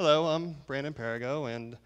Hello, I'm Brandon Parigo, and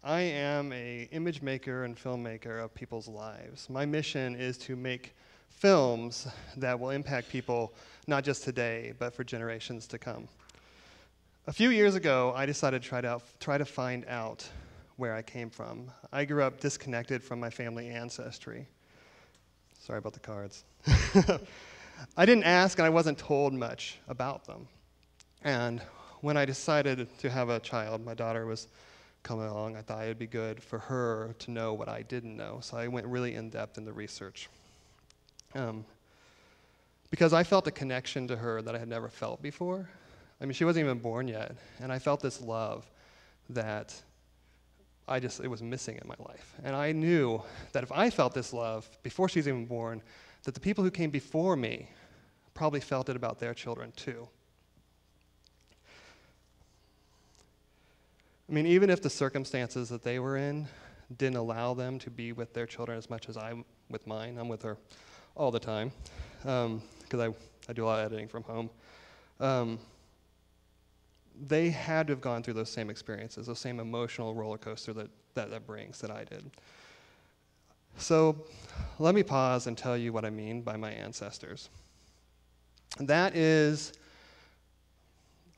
I am an image maker and filmmaker of people's lives. My mission is to make films that will impact people not just today, but for generations to come. A few years ago, I decided to try to find out where I came from. I grew up disconnected from my family ancestry. Sorry about the cards. I didn't ask, and I wasn't told much about them. And when I decided to have a child, my daughter was coming along, I thought it would be good for her to know what I didn't know. So I went really in-depth into research. Because I felt a connection to her that I had never felt before. I mean, she wasn't even born yet, and I felt this love that it was missing in my life. And I knew that if I felt this love before she was even born, that the people who came before me probably felt it about their children too. I mean, even if the circumstances that they were in didn't allow them to be with their children as much as I'm with mine. I'm with her all the time because I do a lot of editing from home. They had to have gone through those same experiences, those same emotional roller coaster that brings that I did. So let me pause and tell you what I mean by my ancestors. That is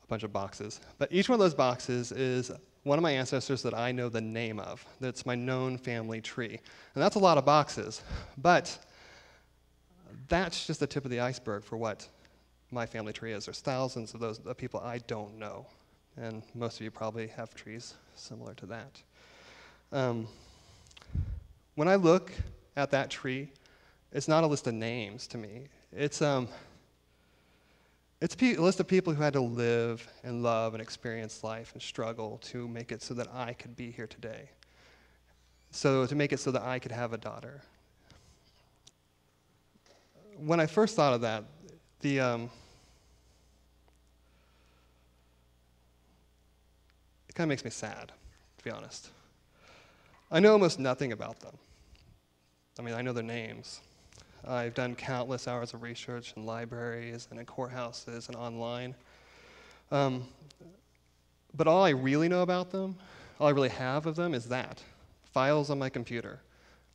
a bunch of boxes, but each one of those boxes is one of my ancestors that I know the name of. That's my known family tree. And that's a lot of boxes, but that's just the tip of the iceberg for what my family tree is. There's thousands of those people I don't know, and most of you probably have trees similar to that. When I look at that tree, it's not a list of names to me. It's a list of people who had to live and love and experience life and struggle to make it so that I could be here today. So to make it so that I could have a daughter. When I first thought of that, it kind of makes me sad, to be honest. I know almost nothing about them. I mean, I know their names. I've done countless hours of research in libraries and in courthouses and online. But all I really know about them, all I really have of them is that, files on my computer.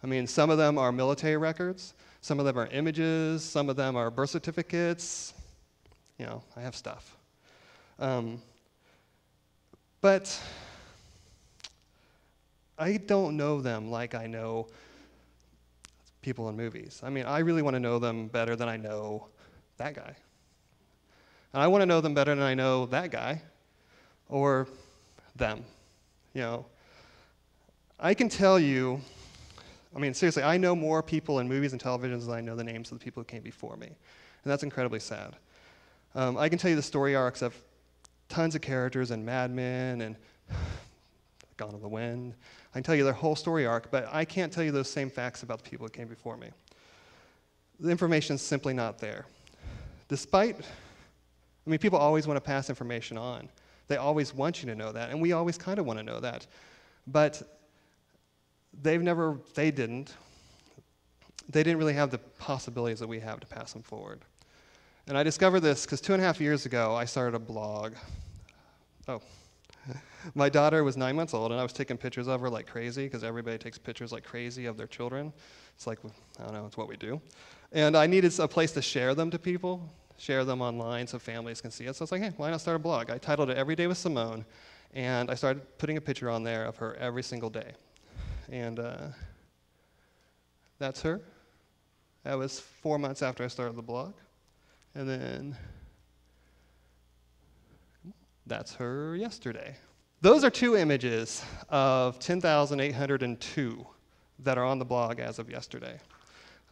I mean, some of them are military records, some of them are images, some of them are birth certificates. You know, I have stuff. But I don't know them like I know people in movies. I mean, I really want to know them better than I know that guy. And I want to know them better than I know that guy or them. You know, I can tell you, I mean, seriously, I know more people in movies and televisions than I know the names of the people who came before me. And that's incredibly sad. I can tell you the story arcs of tons of characters in Mad Men and Gone with the Wind. I can tell you their whole story arc, but I can't tell you those same facts about the people who came before me. The information's simply not there. Despite, I mean, people always want to pass information on. They always want you to know that, and we always kind of want to know that. But they didn't really have the possibilities that we have to pass them forward. And I discovered this because 2.5 years ago, I started a blog. My daughter was 9 months old, and I was taking pictures of her like crazy, because everybody takes pictures like crazy of their children. It's like, I don't know, it's what we do. And I needed a place to share them to people, share them online so families can see it. So I was like, hey, why not start a blog? I titled it Every Day with Simone, and I started putting a picture on there of her every single day. And that's her. That was 4 months after I started the blog. And then that's her yesterday. Those are two images of 10,802 that are on the blog as of yesterday.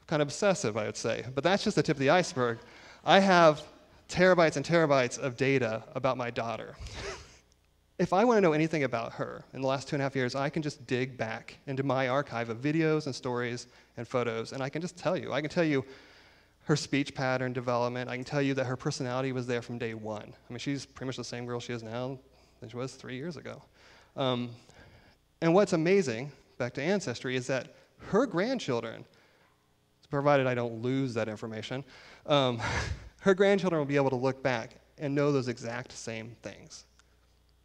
Kind of obsessive, I would say, but that's just the tip of the iceberg. I have terabytes and terabytes of data about my daughter. If I want to know anything about her in the last 2.5 years, I can just dig back into my archive of videos and stories and photos, and I can just tell you. I can tell you her speech pattern development. I can tell you that her personality was there from day one. I mean, she's pretty much the same girl she is now than she was 3 years ago. And what's amazing, back to Ancestry, is that her grandchildren, provided I don't lose that information, her grandchildren will be able to look back and know those exact same things.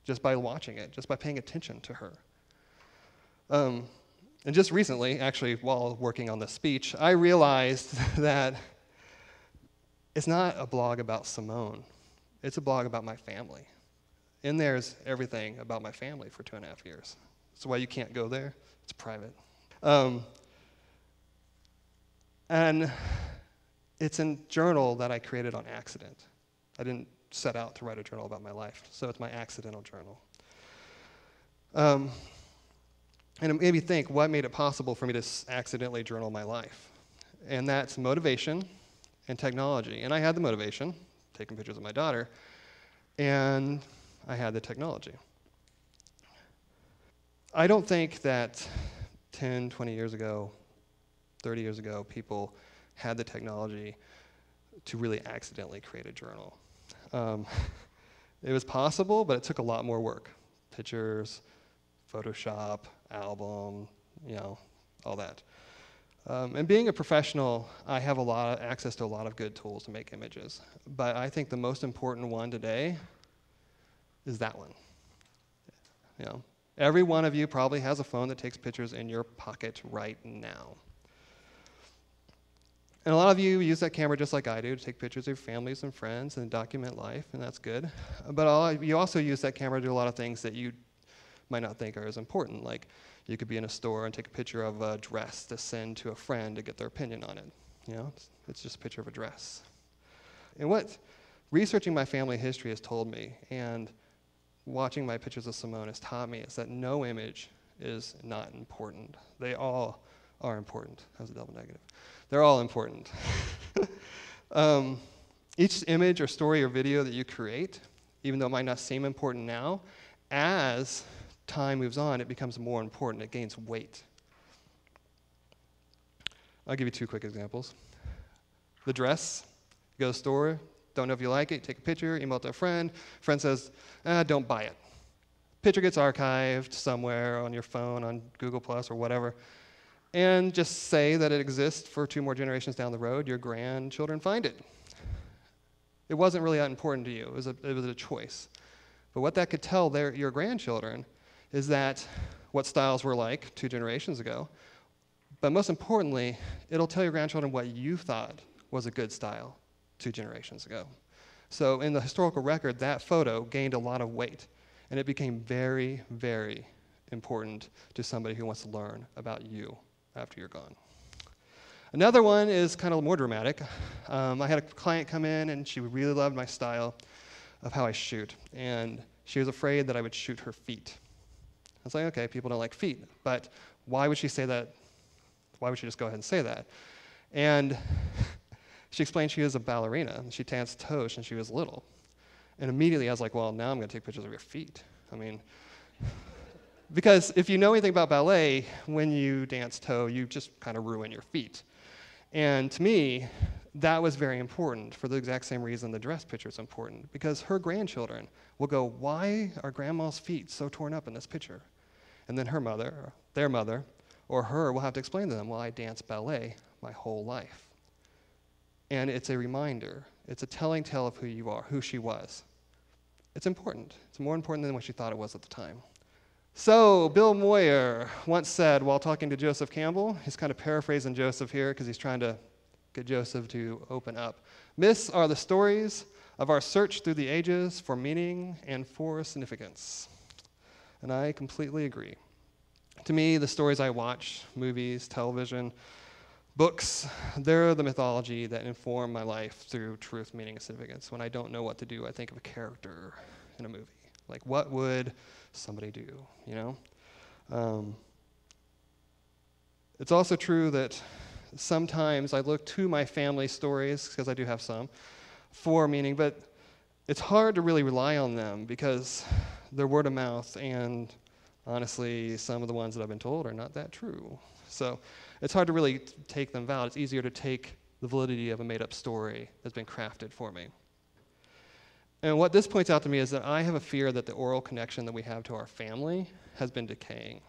just by watching it, just by paying attention to her. And just recently, actually, while working on this speech, I realized that it's not a blog about Simone. It's a blog about my family. In there's everything about my family for 2.5 years. That's why you can't go there. It's private. And it's a journal that I created on accident. I didn't set out to write a journal about my life, so it's my accidental journal. And it made me think, what made it possible for me to accidentally journal my life? And that's motivation and technology. And I had the motivation, taking pictures of my daughter, and I had the technology. I don't think that 10, 20 years ago, 30 years ago, people had the technology to really accidentally create a journal. It was possible, but it took a lot more work. Pictures, Photoshop, album, all that. And being a professional, I have access to a lot of good tools to make images. But I think the most important one today is that one. Every one of you probably has a phone that takes pictures in your pocket right now. And a lot of you use that camera just like I do to take pictures of your families and friends and document life, and that's good. But you also use that camera to do a lot of things that you might not think are as important. Like you could be in a store and take a picture of a dress to send to a friend to get their opinion on it. It's just a picture of a dress. And what researching my family history has told me, and watching my pictures of Simone has taught me, is that no image is not important. They all are important. That was a double negative. They're all important. Each image or story or video that you create, even though it might not seem important now, as time moves on, it becomes more important. It gains weight. I'll give you 2 quick examples. The dress. You go to the store, don't know if you like it, take a picture, email it to a friend. Friend says, don't buy it. Picture gets archived somewhere on your phone, on Google Plus or whatever. And just say that it exists for 2 more generations down the road, your grandchildren find it. It wasn't really that important to you. It was a choice. But what that could tell your grandchildren is that what styles were like 2 generations ago. But most importantly, it'll tell your grandchildren what you thought was a good style 2 generations ago. So in the historical record, that photo gained a lot of weight. And it became very, very important to somebody who wants to learn about you after you're gone. Another one is kind of more dramatic. I had a client come in, and she really loved my style of how I shoot. And she was afraid that I would shoot her feet. I was like, okay, people don't like feet, but why would she say that? Why would she just go ahead and say that? And she explained she was a ballerina, and she danced toe since she was little. And immediately I was like, well, now I'm going to take pictures of your feet. Because if you know anything about ballet, when you dance toe, you just kind of ruin your feet. And to me, that was very important for the exact same reason the dress picture is important. Because her grandchildren will go, why are grandma's feet so torn up in this picture? And then her mother, or their mother, or her will have to explain to them, well, I danced ballet my whole life. And it's a reminder. It's a telling tale of who you are, who she was. It's important. It's more important than what she thought it was at the time. So Bill Moyer once said, while talking to Joseph Campbell, he's kind of paraphrasing Joseph here because he's trying to get Joseph to open up. Myths are the stories of our search through the ages for meaning and for significance. And I completely agree. To me, the stories I watch, movies, television, books, they're the mythology that inform my life through truth, meaning, and significance. When I don't know what to do, I think of a character in a movie. Like, what would somebody do, It's also true that sometimes I look to my family stories, because I do have some, for meaning, but it's hard to really rely on them because they're word of mouth, and honestly, some of the ones that I've been told are not that true. So it's hard to really take them valid. It's easier to take the validity of a made-up story that's been crafted for me. And what this points out to me is that I have a fear that the oral connection that we have to our family has been decaying.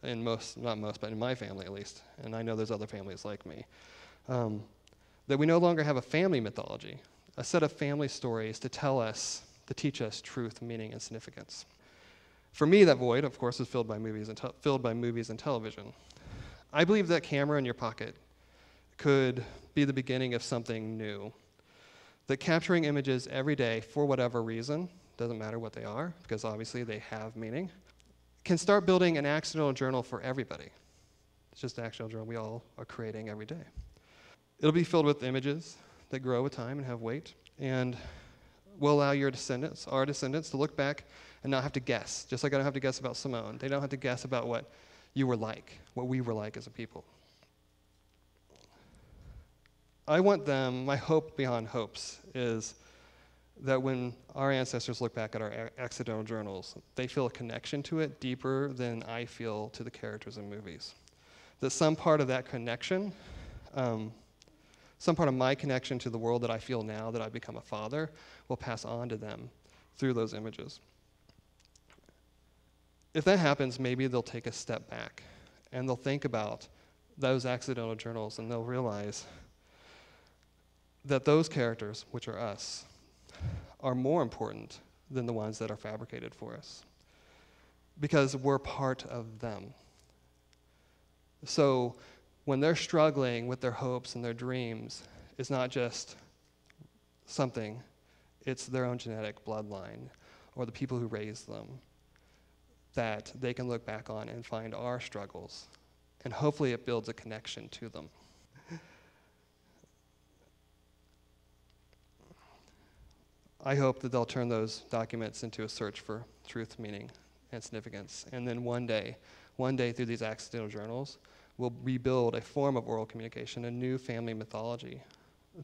In not most, but in my family at least, and I know there's other families like me, that we no longer have a family mythology, a set of family stories to teach us truth, meaning, and significance. For me, that void, of course, is filled by movies and television. I believe that camera in your pocket could be the beginning of something new. That capturing images every day for whatever reason, doesn't matter what they are, because obviously they have meaning, can start building an accidental journal for everybody. It's just an accidental journal we all are creating every day. It'll be filled with images that grow with time and have weight, and will allow your descendants, our descendants, to look back and not have to guess. Just like I don't have to guess about Simone. They don't have to guess about what you were like, what we were like as a people. I want them, my hope beyond hopes is that when our ancestors look back at our accidental journals, they feel a connection to it deeper than I feel to the characters in movies. That some part of that connection, some part of my connection to the world that I feel now that I've become a father, will pass on to them through those images. If that happens, maybe they'll take a step back and they'll think about those accidental journals and they'll realize that those characters, which are us, are more important than the ones that are fabricated for us because we're part of them. So when they're struggling with their hopes and their dreams, it's not just something, it's their own genetic bloodline or the people who raised them that they can look back on and find our struggles. And hopefully it builds a connection to them. I hope that they'll turn those documents into a search for truth, meaning, and significance. And then one day through these accidental journals, we'll rebuild a form of oral communication, a new family mythology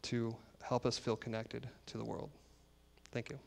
to help us feel connected to the world. Thank you.